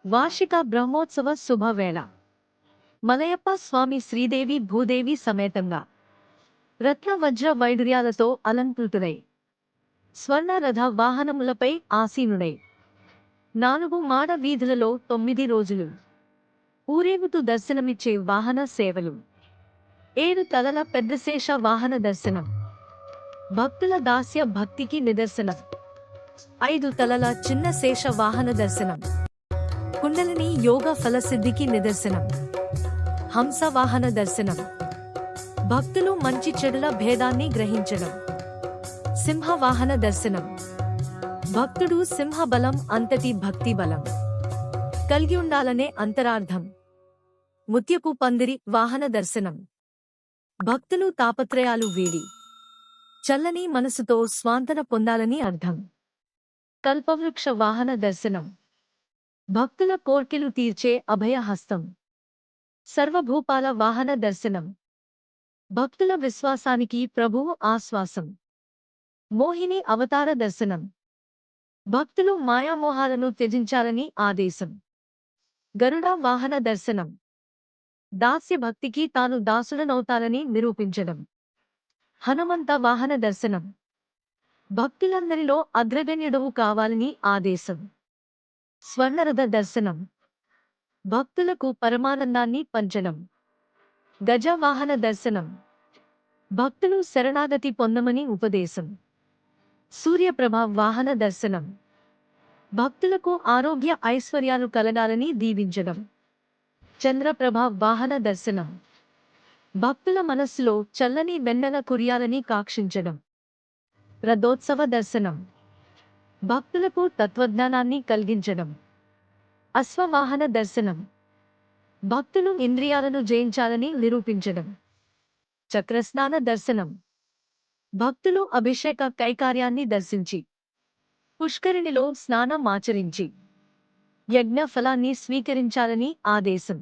వార్షిక బ్రహ్మోత్సవ శుభవేళ. మలయప్ప స్వామి శ్రీదేవి భూదేవి సమేతంగా రత్న వజ్ర వైడూర్యాలతో అలంకృతుడై స్వర్ణ రథ వాహనములపై ఆసీనుడై 4 మాడ వీధులలో 9 రోజులు ఊరేగుతూ దర్శనమిచ్చే వాహన సేవలు. 7 తలల పెద్దశేష వాహన దర్శనం భక్తుల దాస్య భక్తికి నిదర్శనం. 5 తలల చిన్న శేష వాహన దర్శనం కుండలిని యోగ ఫలసిద్ధికి నిదర్శనం. హంస వాహన దర్శనం భక్తులు మంచి చెడుల భేదాన్ని గ్రహించడం. సింహ వాహన దర్శనం భక్తుడు సింహ బలం అంతటి భక్తి బలం కలిగి ఉండాలనే అంతరార్థం. ముత్యపు పందిరి వాహన దర్శనం భక్తులు తాపత్రయాలు వీడి చల్లని మనసుతో స్వాంతన పొందాలని అర్థం. కల్పవృక్ష వాహన దర్శనం భక్తుల కోర్కెలు తీర్చే అభయహస్తం. సర్వభూపాల వాహన దర్శనం భక్తుల విశ్వాసానికి ప్రభువు ఆశ్వాసం. మోహిని అవతార దర్శనం భక్తులు మాయామోహాలను త్యజించాలని ఆదేశం. గరుడ వాహన దర్శనం దాస్య భక్తికి తాను దాసుడనవుతానని నిరూపించడం. హనుమంత వాహన దర్శనం భక్తులందరిలో అగ్రగణ్యుడవు కావాలని ఆదేశం. స్వర్ణరథ దర్శనం భక్తులకు పరమానందాన్ని పంచడం. గజవాహన దర్శనం భక్తులు శరణాగతి పొందమని ఉపదేశం. సూర్యప్రభ వాహన దర్శనం భక్తులకు ఆరోగ్య ఐశ్వర్యాలు కలగాలని దీవించడం. చంద్రప్రభ వాహన దర్శనం భక్తుల మనస్సులో చల్లని వెన్నెల కురియాలని కాక్షించడం. రథోత్సవ దర్శనం భక్తులకు తత్వజ్ఞానాన్ని కలిగించడం. అశ్వవాహన దర్శనం భక్తులు ఇంద్రియాలను జయించాలని నిరూపించడం. చక్రస్నాన దర్శనం భక్తులు అభిషేక కైకార్యాన్ని దర్శించి పుష్కరిణిలో స్నానం ఆచరించి యజ్ఞ ఫలాన్ని స్వీకరించాలని ఆదేశం.